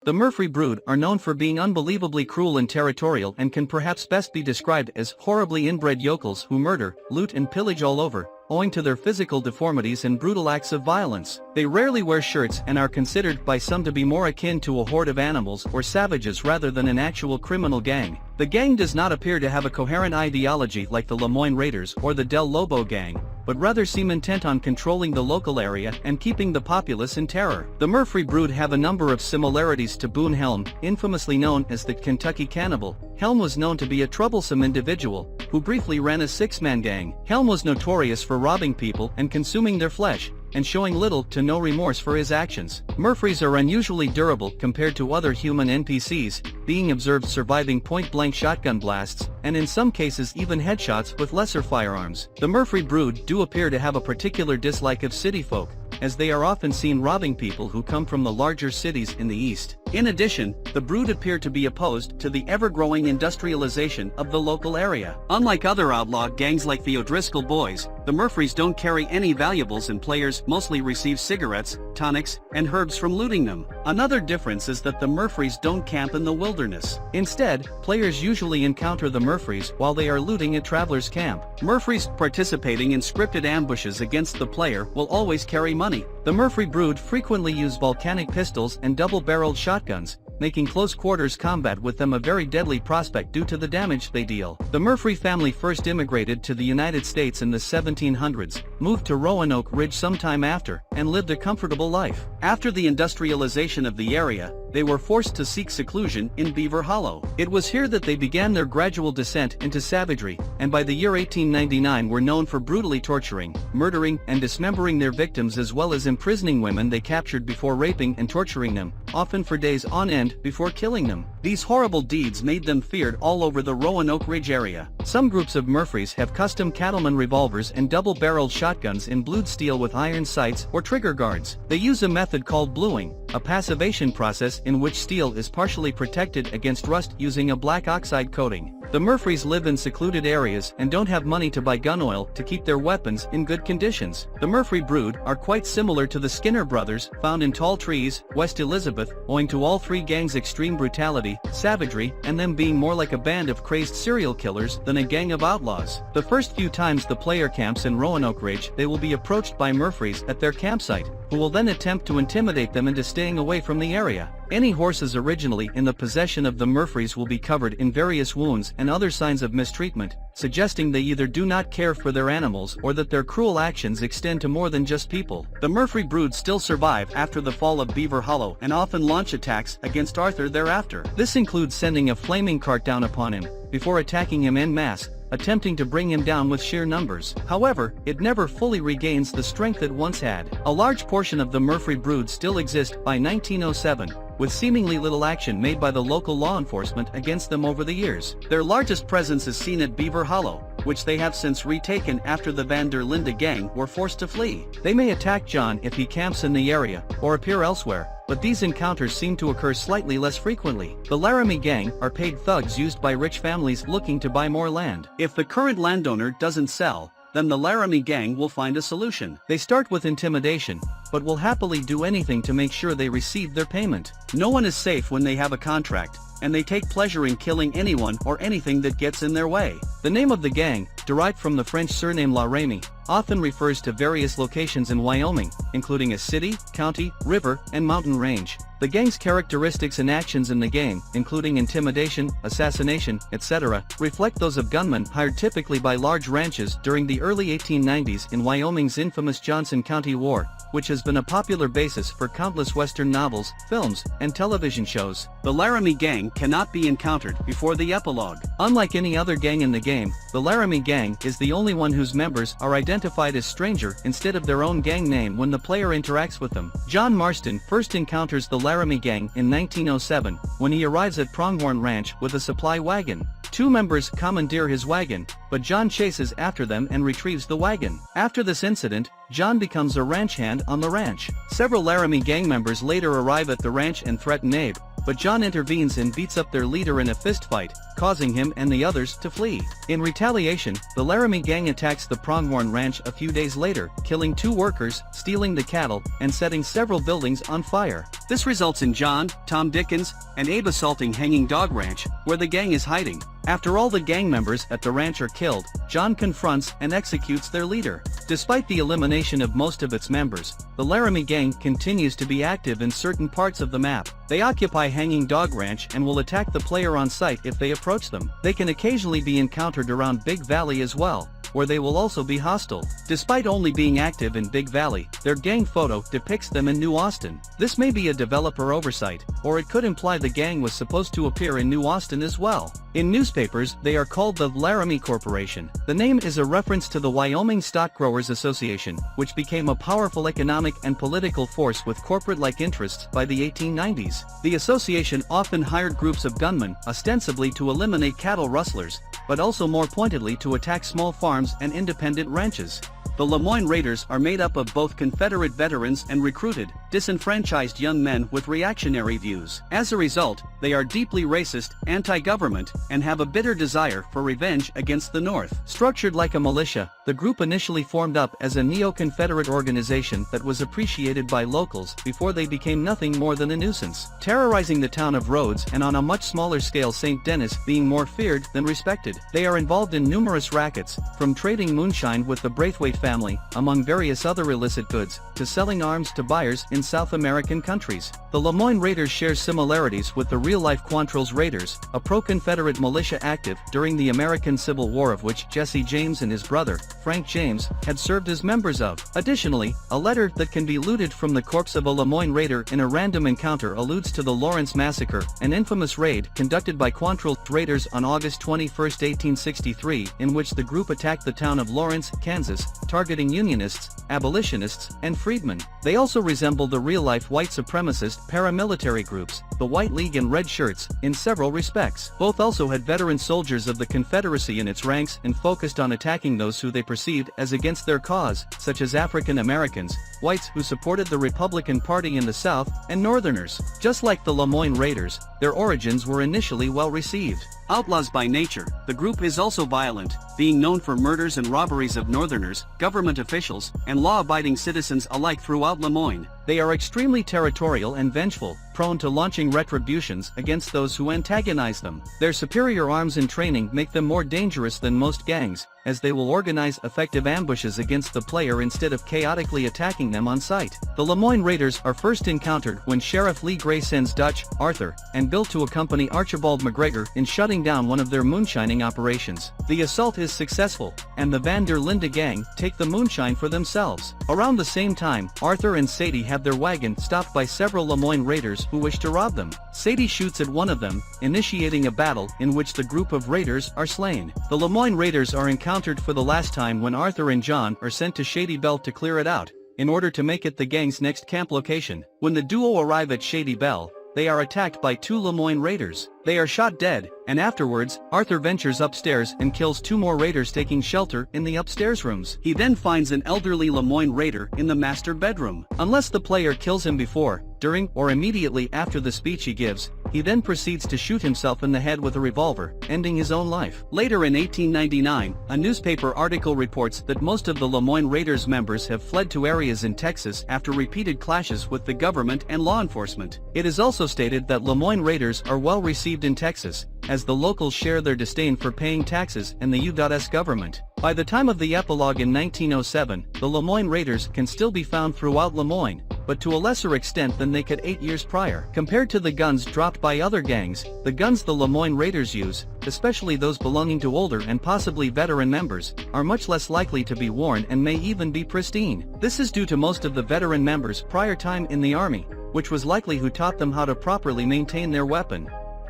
The Murphree brood are known for being unbelievably cruel and territorial and can perhaps best be described as horribly inbred yokels who murder, loot and pillage all over, owing to their physical deformities and brutal acts of violence. They rarely wear shirts and are considered by some to be more akin to a horde of animals or savages rather than an actual criminal gang. The gang does not appear to have a coherent ideology like the Lemoine Raiders or the Del Lobo gang, but rather seem intent on controlling the local area and keeping the populace in terror. The Murphree brood have a number of similarities to Boone Helm, infamously known as the Kentucky Cannibal. Helm was known to be a troublesome individual, who briefly ran a six-man gang. Helm was notorious for robbing people and consuming their flesh, and showing little to no remorse for his actions. Murphrees are unusually durable compared to other human NPCs, being observed surviving point-blank shotgun blasts, and in some cases even headshots with lesser firearms. The Murphree brood do appear to have a particular dislike of city folk, as they are often seen robbing people who come from the larger cities in the east. In addition, the brood appear to be opposed to the ever-growing industrialization of the local area. Unlike other outlaw gangs like the O'Driscoll Boys, the Murphrees don't carry any valuables and players mostly receive cigarettes, tonics, and herbs from looting them. Another difference is that the Murphrees don't camp in the wilderness. Instead, players usually encounter the Murphrees while they are looting at travelers' camp. Murphrees participating in scripted ambushes against the player will always carry money. The Murphree brood frequently use volcanic pistols and double-barreled shotguns, making close-quarters combat with them a very deadly prospect due to the damage they deal. The Murphree family first immigrated to the United States in the 1700s, moved to Roanoke Ridge sometime after, and lived a comfortable life. After the industrialization of the area, they were forced to seek seclusion in Beaver Hollow. It was here that they began their gradual descent into savagery, and by the year 1899 were known for brutally torturing, murdering, and dismembering their victims as well as imprisoning women they captured before raping and torturing them, often for days on end before killing them. These horrible deeds made them feared all over the Roanoke Ridge area. Some groups of Murphrees have custom cattleman revolvers and double-barreled shotguns in blued steel with iron sights or trigger guards. They use a method called bluing, a passivation process in which steel is partially protected against rust using a black oxide coating. The Murphrees live in secluded areas and don't have money to buy gun oil to keep their weapons in good conditions. The Murphree brood are quite similar to the Skinner brothers found in Tall Trees, West Elizabeth, owing to all three gangs' extreme brutality, savagery, and them being more like a band of crazed serial killers than a gang of outlaws. The first few times the player camps in Roanoke Ridge, they will be approached by Murphrees at their campsite, who will then attempt to intimidate them into staying away from the area. Any horses originally in the possession of the Murphrees will be covered in various wounds and other signs of mistreatment, suggesting they either do not care for their animals or that their cruel actions extend to more than just people. The Murphree brood still survive after the fall of Beaver Hollow and often launch attacks against Arthur thereafter. This includes sending a flaming cart down upon him, before attacking him en masse, attempting to bring him down with sheer numbers. However, it never fully regains the strength it once had. A large portion of the Murphree brood still exist by 1907, with seemingly little action made by the local law enforcement against them over the years. Their largest presence is seen at Beaver Hollow, which they have since retaken after the Van der Linde gang were forced to flee. They may attack John if he camps in the area, or appear elsewhere, but these encounters seem to occur slightly less frequently. The Laramie gang are paid thugs used by rich families looking to buy more land. If the current landowner doesn't sell, then the Laramie gang will find a solution. They start with intimidation, but will happily do anything to make sure they receive their payment. No one is safe when they have a contract, and they take pleasure in killing anyone or anything that gets in their way. The name of the gang, derived from the French surname Laramie, often refers to various locations in Wyoming, including a city, county, river, and mountain range. The gang's characteristics and actions in the game, including intimidation, assassination, etc., reflect those of gunmen hired typically by large ranches during the early 1890s in Wyoming's infamous Johnson County War, which has been a popular basis for countless Western novels, films, and television shows. The Laramie gang cannot be encountered before the epilogue. Unlike any other gang in the game, the Laramie gang is the only one whose members are identified as stranger instead of their own gang name when the player interacts with them. John Marston first encounters the Laramie gang in 1907, when he arrives at Pronghorn Ranch with a supply wagon. Two members commandeer his wagon, but John chases after them and retrieves the wagon. After this incident, John becomes a ranch hand on the ranch. Several Laramie gang members later arrive at the ranch and threaten Abe, but John intervenes and beats up their leader in a fistfight, causing him and the others to flee. In retaliation, the Laramie gang attacks the Pronghorn Ranch a few days later, killing 2 workers, stealing the cattle, and setting several buildings on fire. This results in John, Tom Dickens, and Abe assaulting Hanging Dog Ranch, where the gang is hiding. After all the gang members at the ranch are killed, John confronts and executes their leader. Despite the elimination of most of its members, the Laramie gang continues to be active in certain parts of the map. They occupy Hanging Dog Ranch and will attack the player on sight if they approach them. They can occasionally be encountered around Big Valley as well, where they will also be hostile. Despite only being active in Big Valley, their gang photo depicts them in New Austin. This may be a developer oversight, or it could imply the gang was supposed to appear in New Austin as well. In newspapers, they are called the Laramie Corporation. The name is a reference to the Wyoming Stock Growers Association, which became a powerful economic and political force with corporate-like interests by the 1890s. The association often hired groups of gunmen, ostensibly to eliminate cattle rustlers, but also more pointedly to attack small farms and independent ranches. The Lemoine Raiders are made up of both Confederate veterans and recruited, disenfranchised young men with reactionary views. As a result, they are deeply racist, anti-government, and have a bitter desire for revenge against the North. Structured like a militia, the group initially formed up as a neo-Confederate organization that was appreciated by locals before they became nothing more than a nuisance, terrorizing the town of Rhodes and on a much smaller scale St. Denis being more feared than respected. They are involved in numerous rackets, from trading moonshine with the Braithwaite family, among various other illicit goods, to selling arms to buyers in South American countries. The Lemoine Raiders share similarities with the real-life Quantrill's Raiders, a pro-Confederate militia active during the American Civil War of which Jesse James and his brother, Frank James, had served as members of. Additionally, a letter that can be looted from the corpse of a Lemoine Raider in a random encounter alludes to the Lawrence Massacre, an infamous raid conducted by Quantrill's Raiders on August 21, 1863, in which the group attacked the town of Lawrence, Kansas, targeting Unionists, abolitionists, and freedmen. They also resemble the real-life white supremacist paramilitary groups, the White League and Red Shirts, in several respects. Both also had veteran soldiers of the Confederacy in its ranks and focused on attacking those who they perceived as against their cause, such as African Americans, whites who supported the Republican Party in the South, and Northerners. Just like the Lemoine Raiders, their origins were initially well received. Outlaws by nature, the group is also violent, being known for murders and robberies of Northerners, government officials, and law-abiding citizens alike throughout Lemoine. They are extremely territorial and vengeful, prone to launching retributions against those who antagonize them. Their superior arms and training make them more dangerous than most gangs, as they will organize effective ambushes against the player instead of chaotically attacking them on sight. The Lemoine Raiders are first encountered when Sheriff Lee Gray sends Dutch, Arthur, and Bill to accompany Archibald McGregor in shutting down one of their moonshining operations. The assault is successful, and the Van der Linde gang take the moonshine for themselves. Around the same time, Arthur and Sadie have their wagon stopped by several Lemoine Raiders who wish to rob them. Sadie shoots at one of them, initiating a battle in which the group of raiders are slain. The Lemoine Raiders are encountered for the last time when Arthur and John are sent to Shady Belle to clear it out, in order to make it the gang's next camp location. When the duo arrive at Shady Belle, they are attacked by 2 Lemoine Raiders. They are shot dead, and afterwards, Arthur ventures upstairs and kills 2 more raiders taking shelter in the upstairs rooms. He then finds an elderly Lemoine Raider in the master bedroom. Unless the player kills him before, during, or immediately after the speech he gives, he then proceeds to shoot himself in the head with a revolver, ending his own life. Later in 1899, a newspaper article reports that most of the Lemoine Raiders members have fled to areas in Texas after repeated clashes with the government and law enforcement. It is also stated that Lemoine Raiders are well received in Texas, as the locals share their disdain for paying taxes and the U.S. government. By the time of the epilogue in 1907, the Lemoine Raiders can still be found throughout Lemoine, but to a lesser extent than they could 8 years prior. Compared to the guns dropped by other gangs, the guns the Lemoine Raiders use, especially those belonging to older and possibly veteran members, are much less likely to be worn and may even be pristine. This is due to most of the veteran members' prior time in the Army, which was likely who taught them how to properly maintain their weapon.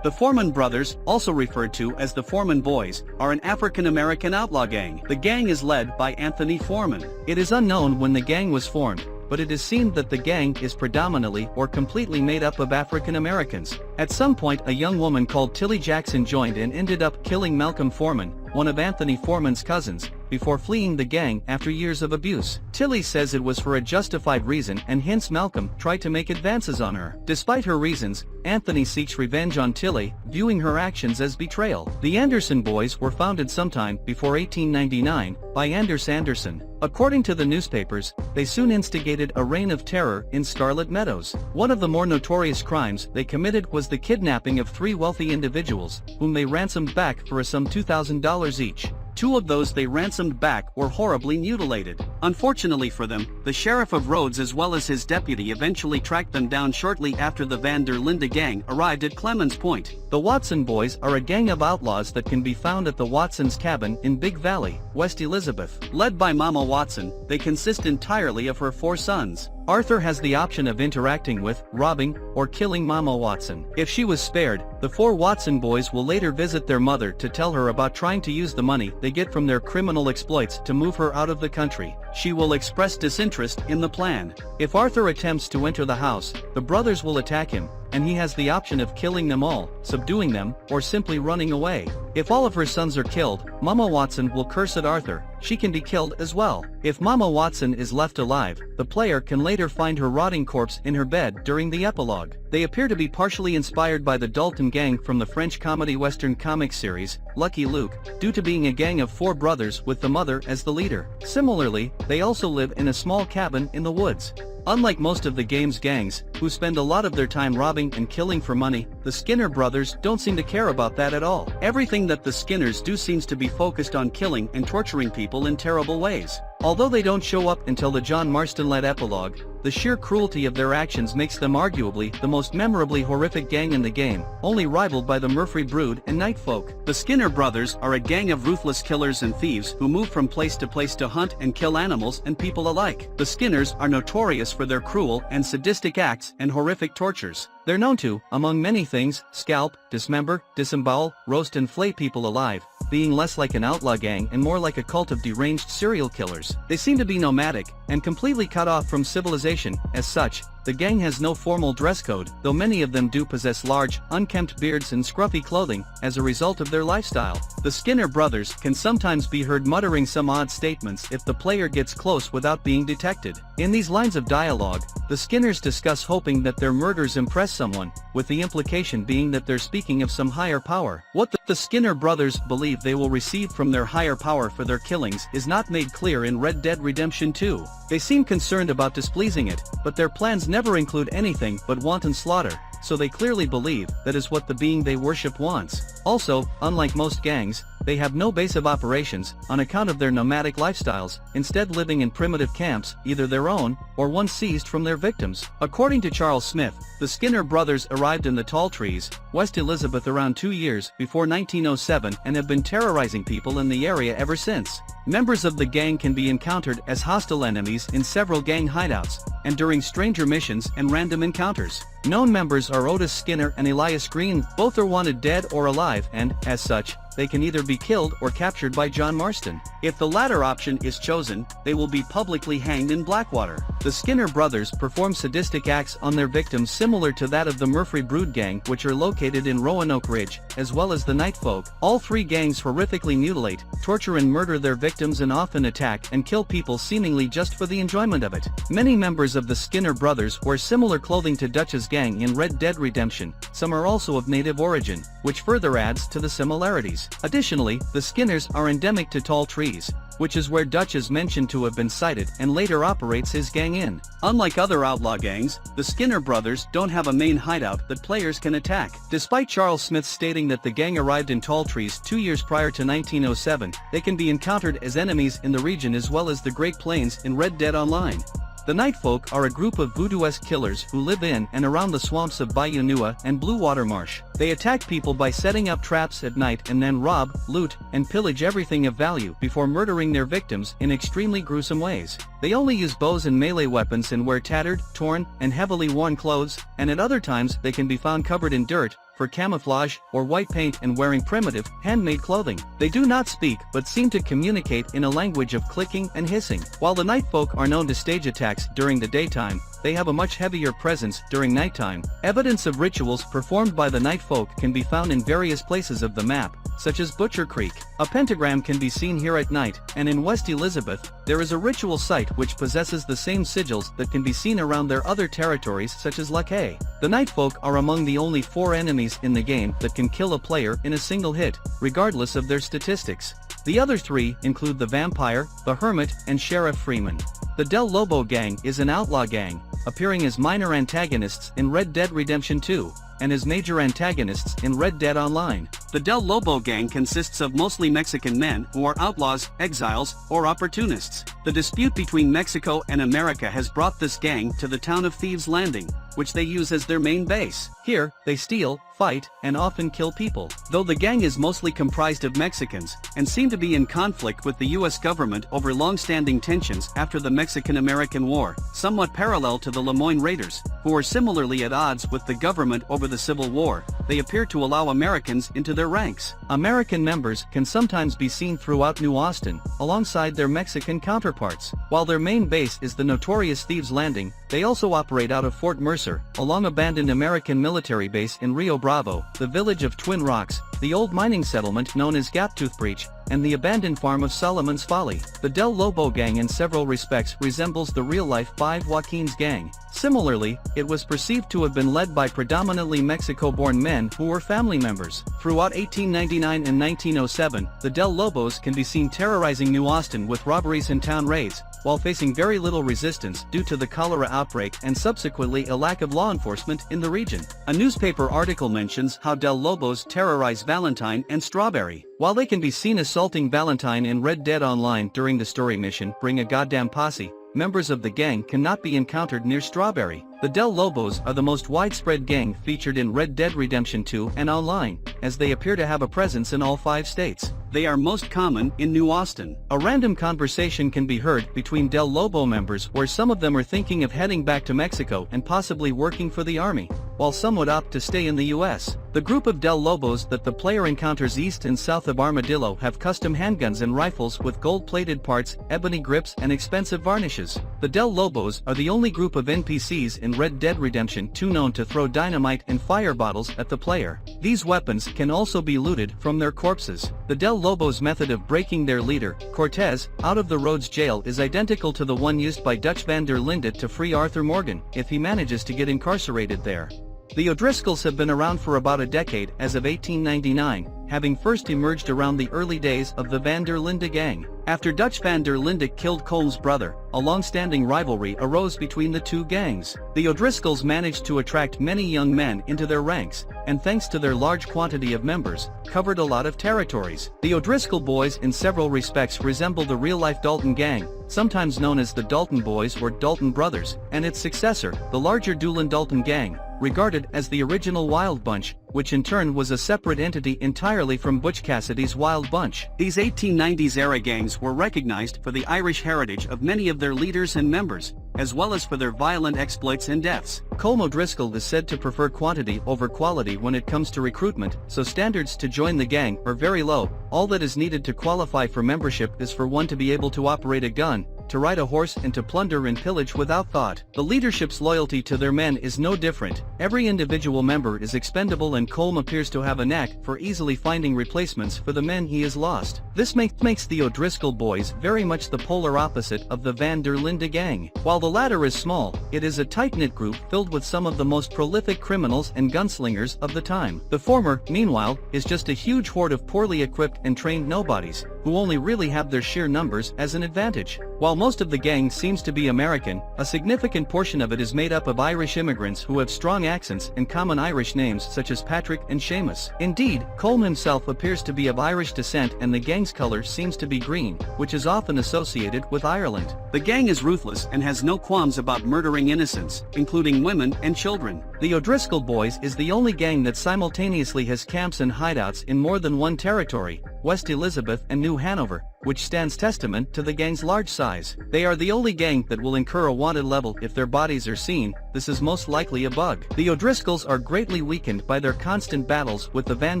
The Foreman brothers, also referred to as the Foreman Boys, are an African-American outlaw gang. The gang is led by Anthony Foreman. It is unknown when the gang was formed, but it is seen that the gang is predominantly or completely made up of African Americans. At some point, a young woman called Tilly Jackson joined and ended up killing Malcolm Foreman, one of Anthony Foreman's cousins, before fleeing the gang after years of abuse. Tilly says it was for a justified reason and hints Malcolm tried to make advances on her. Despite her reasons, Anthony seeks revenge on Tilly, viewing her actions as betrayal. The Anderson boys were founded sometime before 1899 by Anders Anderson. According to the newspapers, they soon instigated a reign of terror in Scarlet Meadows. One of the more notorious crimes they committed was the kidnapping of 3 wealthy individuals, whom they ransomed back for a sum $2,000 each. 2 of those they ransomed back were horribly mutilated. Unfortunately for them, the sheriff of Rhodes as well as his deputy eventually tracked them down shortly after the Van der Linde gang arrived at Clemens Point. The Watson boys are a gang of outlaws that can be found at the Watsons' cabin in Big Valley, West Elizabeth. Led by Mama Watson, they consist entirely of her 4 sons. Arthur has the option of interacting with, robbing, or killing Mama Watson. If she was spared, the 4 Watson boys will later visit their mother to tell her about trying to use the money they get from their criminal exploits to move her out of the country. She will express disinterest in the plan. If Arthur attempts to enter the house, the brothers will attack him, and he has the option of killing them all, subduing them, or simply running away. If all of her sons are killed, Mama Watson will curse at Arthur. She can be killed as well. If Mama Watson is left alive, the player can later find her rotting corpse in her bed during the epilogue. They appear to be partially inspired by the Dalton gang from the French comedy western comic series, Lucky Luke, due to being a gang of 4 brothers with the mother as the leader. Similarly, they also live in a small cabin in the woods. Unlike most of the game's gangs, who spend a lot of their time robbing and killing for money, the Skinner brothers don't seem to care about that at all. Everything that the Skinners do seems to be focused on killing and torturing people in terrible ways. Although they don't show up until the John Marston-led epilogue, the sheer cruelty of their actions makes them arguably the most memorably horrific gang in the game, only rivaled by the Murphree Brood and Night Folk. The Skinner brothers are a gang of ruthless killers and thieves who move from place to hunt and kill animals and people alike. The Skinners are notorious for their cruel and sadistic acts and horrific tortures. They're known to, among many things, scalp, dismember, disembowel, roast and flay people alive, being less like an outlaw gang and more like a cult of deranged serial killers. They seem to be nomadic, and completely cut off from civilization. As such, the gang has no formal dress code, though many of them do possess large, unkempt beards and scruffy clothing as a result of their lifestyle. The Skinner brothers can sometimes be heard muttering some odd statements if the player gets close without being detected. In these lines of dialogue, the Skinners discuss hoping that their murders impress someone, with the implication being that they're speaking of some higher power. What the Skinner brothers believe they will receive from their higher power for their killings is not made clear in Red Dead Redemption 2. They seem concerned about displeasing it, but their plans never include anything but wanton slaughter, so they clearly believe that is what the being they worship wants. Also, unlike most gangs, they have no base of operations on account of their nomadic lifestyles, instead living in primitive camps, either their own, or one seized from their victims. According to Charles Smith, the Skinner brothers arrived in the Tall Trees, West Elizabeth around 2 years before 1907 and have been terrorizing people in the area ever since. Members of the gang can be encountered as hostile enemies in several gang hideouts, and during stranger missions and random encounters. Known members are Otis Skinner and Elias Green. Both are wanted dead or alive and, as such, they can either be killed or captured by John Marston. If the latter option is chosen, they will be publicly hanged in Blackwater. The Skinner brothers perform sadistic acts on their victims similar to that of the Murphree Brood gang, which are located in Roanoke Ridge, as well as the Night Folk. All 3 gangs horrifically mutilate, torture and murder their victims and often attack and kill people seemingly just for the enjoyment of it. Many members of the Skinner brothers wear similar clothing to Dutch's gang in Red Dead Redemption. Some are also of native origin, which further adds to the similarities. Additionally, the Skinners are endemic to Tall Trees, which is where Dutch is mentioned to have been sighted and later operates his gang in. Unlike other outlaw gangs, the Skinner brothers don't have a main hideout that players can attack. Despite Charles Smith stating that the gang arrived in Tall Trees 2 years prior to 1907, they can be encountered as enemies in the region as well as the Great Plains in Red Dead Online. The Night Folk are a group of voodoo-esque killers who live in and around the swamps of Bayou Nua and Blue Water Marsh. They attack people by setting up traps at night and then rob, loot, and pillage everything of value before murdering their victims in extremely gruesome ways. They only use bows and melee weapons and wear tattered, torn, and heavily worn clothes, and at other times they can be found covered in dirt, for camouflage, or white paint and wearing primitive, handmade clothing. They do not speak but seem to communicate in a language of clicking and hissing. While the Night Folk are known to stage attacks during the daytime, they have a much heavier presence during nighttime. Evidence of rituals performed by the night folk can be found in various places of the map, such as Butcher Creek. A pentagram can be seen here at night, and in West Elizabeth, there is a ritual site which possesses the same sigils that can be seen around their other territories such as Lac. The night folk are among the only 4 enemies in the game that can kill a player in a single hit, regardless of their statistics. The other 3 include the Vampire, the Hermit, and Sheriff Freeman. The Del Lobo gang is an outlaw gang, appearing as minor antagonists in Red Dead Redemption 2, and as major antagonists in Red Dead Online. The Del Lobo gang consists of mostly Mexican men who are outlaws, exiles, or opportunists. The dispute between Mexico and America has brought this gang to the town of Thieves Landing, which they use as their main base. Here, they steal, fight, and often kill people. Though the gang is mostly comprised of Mexicans, and seem to be in conflict with the US government over long-standing tensions after the Mexican-American War, somewhat parallel to the Lemoine Raiders, who are similarly at odds with the government over the Civil War, they appear to allow Americans into their ranks. American members can sometimes be seen throughout New Austin, alongside their Mexican counterparts. While their main base is the notorious Thieves Landing, they also operate out of Fort Mercer, a long-abandoned American military base in Rio Bravo, the village of Twin Rocks, the old mining settlement known as Gaptooth Breach, and the abandoned farm of Solomon's Folly. The Del Lobo gang in several respects resembles the real-life Five Joaquins gang. Similarly, it was perceived to have been led by predominantly Mexico-born men who were family members. Throughout 1899 and 1907, the Del Lobos can be seen terrorizing New Austin with robberies and town raids, while facing very little resistance due to the cholera outbreak and subsequently a lack of law enforcement in the region. A newspaper article mentions how Del Lobos terrorize Valentine and Strawberry. While they can be seen assaulting Valentine in Red Dead Online during the story mission Bring a Goddamn Posse, members of the gang cannot be encountered near Strawberry. The Del Lobos are the most widespread gang featured in Red Dead Redemption 2 and Online, as they appear to have a presence in all 5 states. They are most common in New Austin. A random conversation can be heard between Del Lobo members where some of them are thinking of heading back to Mexico and possibly working for the army, while some would opt to stay in the US. The group of Del Lobos that the player encounters east and south of Armadillo have custom handguns and rifles with gold-plated parts, ebony grips, and expensive varnishes. The Del Lobos are the only group of NPCs in Red Dead Redemption 2 known to throw dynamite and fire bottles at the player. These weapons can also be looted from their corpses. The Del Lobos' method of breaking their leader, Cortez, out of the Rhodes jail is identical to the one used by Dutch van der Linde to free Arthur Morgan, if he manages to get incarcerated there. The O'Driscolls have been around for about a decade as of 1899, having first emerged around the early days of the Van der Linde gang. After Dutch van der Linde killed Colm's brother, a long-standing rivalry arose between the 2 gangs. The O'Driscolls managed to attract many young men into their ranks, and thanks to their large quantity of members, covered a lot of territories. The O'Driscoll boys in several respects resemble the real-life Dalton gang, sometimes known as the Dalton Boys or Dalton Brothers, and its successor, the larger Doolin Dalton gang, regarded as the original Wild Bunch, which in turn was a separate entity entirely from Butch Cassidy's Wild Bunch. These 1890s-era gangs were recognized for the Irish heritage of many of their leaders and members, as well as for their violent exploits and deaths. Colm O'Driscoll is said to prefer quantity over quality when it comes to recruitment, so standards to join the gang are very low. All that is needed to qualify for membership is for one to be able to operate a gun, to ride a horse, and to plunder and pillage without thought. The leadership's loyalty to their men is no different. Every individual member is expendable, and Colm appears to have a knack for easily finding replacements for the men he has lost. This makes the O'Driscoll boys very much the polar opposite of the Van der Linde gang. While the latter is small, it is a tight-knit group filled with some of the most prolific criminals and gunslingers of the time. The former, meanwhile, is just a huge horde of poorly equipped and trained nobodies, who only really have their sheer numbers as an advantage. While most of the gang seems to be American, a significant portion of it is made up of Irish immigrants who have strong accents and common Irish names such as Patrick and Seamus. Indeed, Colm himself appears to be of Irish descent, and the gang's color seems to be green, which is often associated with Ireland. The gang is ruthless and has no qualms about murdering innocents, including women and children. The O'Driscoll boys is the only gang that simultaneously has camps and hideouts in more than one territory, West Elizabeth and New Hanover, which stands testament to the gang's large size. They are the only gang that will incur a wanted level if their bodies are seen. This is most likely a bug. The O'Driscolls are greatly weakened by their constant battles with the Van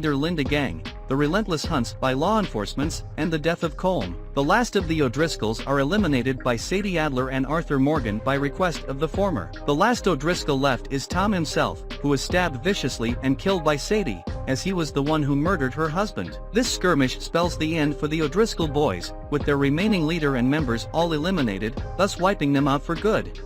der Linde gang. the relentless hunts by law enforcement, and the death of Colm. The last of the O'Driscolls are eliminated by Sadie Adler and Arthur Morgan by request of the former. The last O'Driscoll left is Tom himself, who was stabbed viciously and killed by Sadie, as he was the one who murdered her husband. This skirmish spells the end for the O'Driscoll boys, with their remaining leader and members all eliminated, thus wiping them out for good.